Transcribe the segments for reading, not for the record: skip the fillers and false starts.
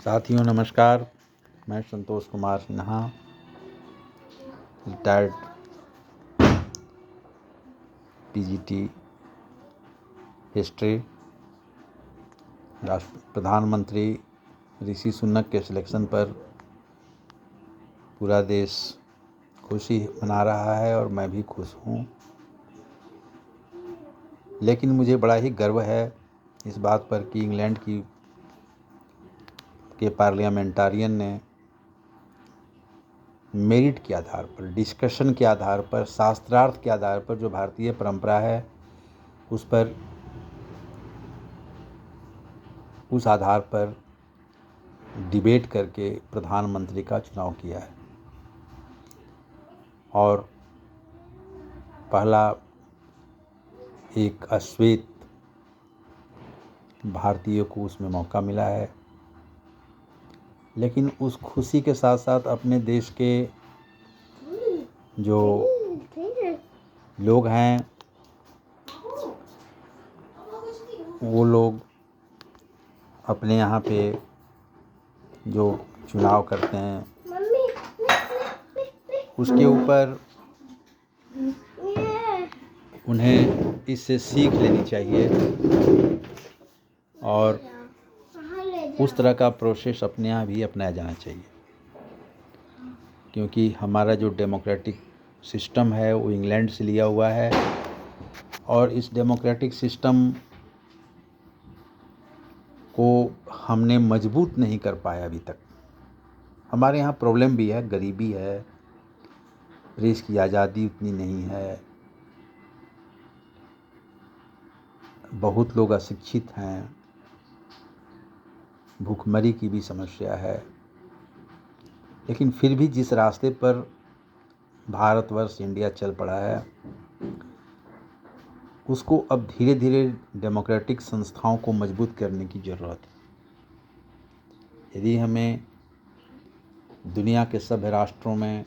साथियों नमस्कार। मैं Santosh Kumar Sinha, retired PGT history. प्रधानमंत्री ऋषि सुनक के सिलेक्शन पर पूरा देश खुशी मना रहा है और मैं भी खुश हूँ, लेकिन मुझे बड़ा ही गर्व है इस बात पर कि इंग्लैंड के पार्लियामेंटारियन ने मेरिट के आधार पर, डिस्कशन के आधार पर, शास्त्रार्थ के आधार पर जो भारतीय परंपरा है उस आधार पर डिबेट करके प्रधानमंत्री का चुनाव किया है और पहला एक अश्वेत भारतीय को उसमें मौका मिला है। लेकिन उस खुशी के साथ साथ अपने देश के जो लोग हैं वो लोग अपने यहाँ पे जो चुनाव करते हैं उसके ऊपर उन्हें इससे सीख लेनी चाहिए और उस तरह का प्रोसेस अपने यहाँ भी अपनाया जाना चाहिए, क्योंकि हमारा जो डेमोक्रेटिक सिस्टम है वो इंग्लैंड से लिया हुआ है और इस डेमोक्रेटिक सिस्टम को हमने मजबूत नहीं कर पाया अभी तक। हमारे यहाँ प्रॉब्लम भी है, गरीबी है, प्रेस की आज़ादी उतनी नहीं है, बहुत लोग अशिक्षित हैं, भूखमरी की भी समस्या है। लेकिन फिर भी जिस रास्ते पर भारतवर्ष, इंडिया चल पड़ा है उसको अब धीरे धीरे डेमोक्रेटिक संस्थाओं को मजबूत करने की ज़रूरत है। यदि हमें दुनिया के सभ्य राष्ट्रों में,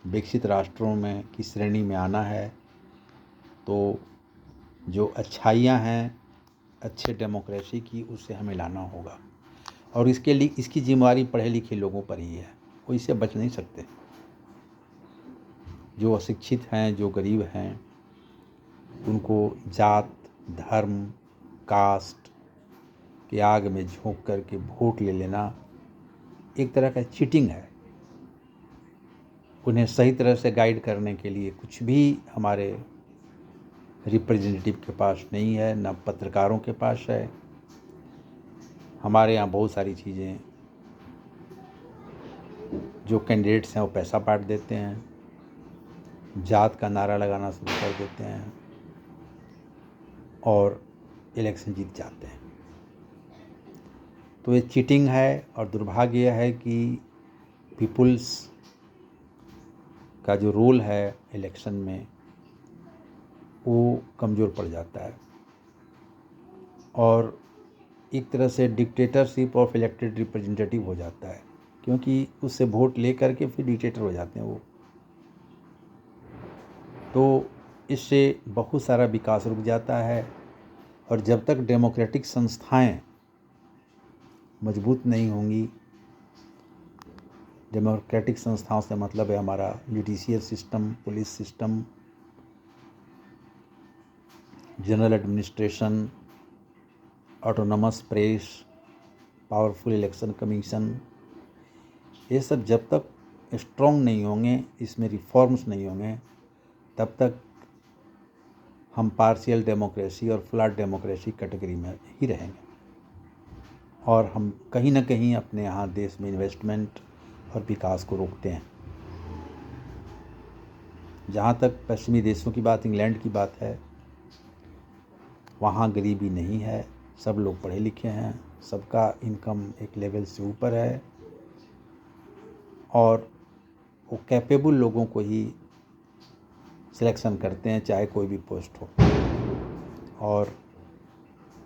विकसित राष्ट्रों में की श्रेणी में आना है तो जो अच्छाइयाँ हैं अच्छे डेमोक्रेसी की, उससे हमें लाना होगा और इसके लिए इसकी जिम्मेदारी पढ़े लिखे लोगों पर ही है। वो इससे बच नहीं सकते। जो अशिक्षित हैं, जो गरीब हैं, उनको जात, धर्म, कास्ट के आग में झोंक करके वोट ले लेना एक तरह का चीटिंग है। उन्हें सही तरह से गाइड करने के लिए कुछ भी हमारे रिप्रेजेंटेटिव के पास नहीं है, ना पत्रकारों के पास है। हमारे यहाँ बहुत सारी चीज़ें जो कैंडिडेट्स हैं वो पैसा बांट देते हैं, जात का नारा लगाना शुरू कर देते हैं और इलेक्शन जीत जाते हैं। तो ये चीटिंग है और दुर्भाग्य यह है कि पीपुल्स का जो रोल है इलेक्शन में वो कमज़ोर पड़ जाता है और एक तरह से डिक्टेटरशिप ऑफ इलेक्टेड रिप्रेजेंटेटिव हो जाता है, क्योंकि उससे वोट ले करके फिर डिक्टेटर हो जाते हैं वो। तो इससे बहुत सारा विकास रुक जाता है और जब तक डेमोक्रेटिक संस्थाएं मजबूत नहीं होंगी, डेमोक्रेटिक संस्थाओं से मतलब है हमारा judicial system, police system, general administration, autonomous press, powerful election commission, ये सब जब तक स्ट्रॉन्ग नहीं होंगे, इसमें रिफॉर्म्स नहीं होंगे, तब तक हम पार्शियल डेमोक्रेसी और फ्लैट डेमोक्रेसी कैटेगरी में ही रहेंगे और हम कहीं ना कहीं अपने यहाँ देश में इन्वेस्टमेंट और विकास को रोकते हैं। जहाँ तक पश्चिमी देशों की बात, इंग्लैंड की बात है, वहाँ गरीबी नहीं है, सब लोग पढ़े लिखे हैं, सबका इनकम एक लेवल से ऊपर है और वो कैपेबल लोगों को ही सिलेक्शन करते हैं, चाहे कोई भी पोस्ट हो। और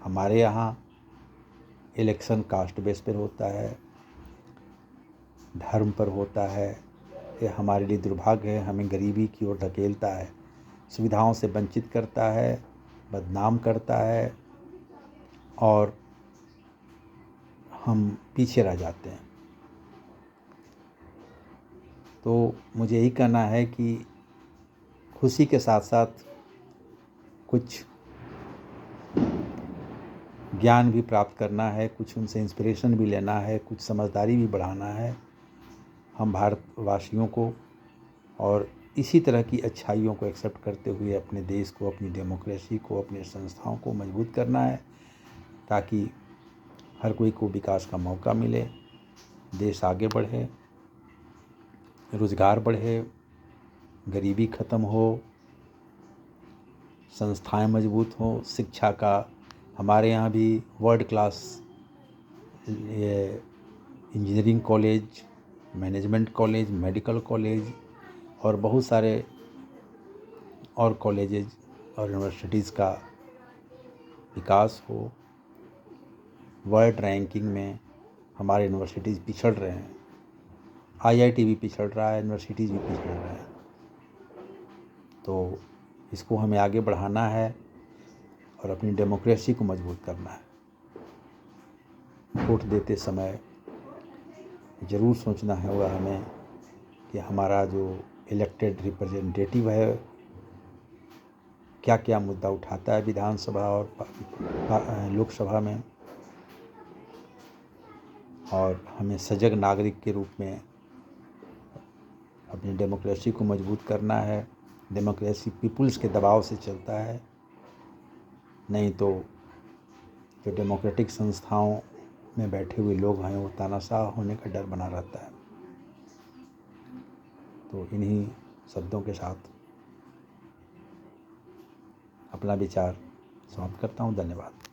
हमारे यहाँ इलेक्शन कास्ट बेस पर होता है, धर्म पर होता है। ये हमारे लिए दुर्भाग्य है, हमें गरीबी की ओर धकेलता है, सुविधाओं से वंचित करता है, बदनाम करता है और हम पीछे रह जाते हैं। तो मुझे यही कहना है कि खुशी के साथ साथ कुछ ज्ञान भी प्राप्त करना है, कुछ उनसे इंस्पिरेशन भी लेना है, कुछ समझदारी भी बढ़ाना है हम भारतवासियों को, और इसी तरह की अच्छाइयों को एक्सेप्ट करते हुए अपने देश को, अपनी डेमोक्रेसी को, अपने संस्थाओं को मजबूत करना है, ताकि हर कोई को विकास का मौका मिले, देश आगे बढ़े, रोज़गार बढ़े, गरीबी ख़त्म हो, संस्थाएं मजबूत हों, शिक्षा का हमारे यहाँ भी world class engineering college, management college, medical college और बहुत सारे और कॉलेजेज और यूनिवर्सिटीज़ का विकास हो। वर्ल्ड रैंकिंग में हमारे यूनिवर्सिटीज़ पिछड़ रहे हैं, आईआईटी भी पिछड़ रहा है, यूनिवर्सिटीज़ भी पिछड़ रहे हैं। तो इसको हमें आगे बढ़ाना है और अपनी डेमोक्रेसी को मजबूत करना है। वोट देते समय ज़रूर सोचना होगा हमें कि हमारा जो इलेक्टेड रिप्रेजेंटेटिव है क्या क्या मुद्दा उठाता है विधानसभा और लोकसभा में, और हमें सजग नागरिक के रूप में अपनी डेमोक्रेसी को मजबूत करना है। डेमोक्रेसी पीपुल्स के दबाव से चलता है, नहीं तो जो डेमोक्रेटिक संस्थाओं में बैठे हुए लोग हैं वो तानाशाह होने का डर बना रहता है। तो इन्हीं शब्दों के साथ अपना विचार समाप्त करता हूँ। धन्यवाद।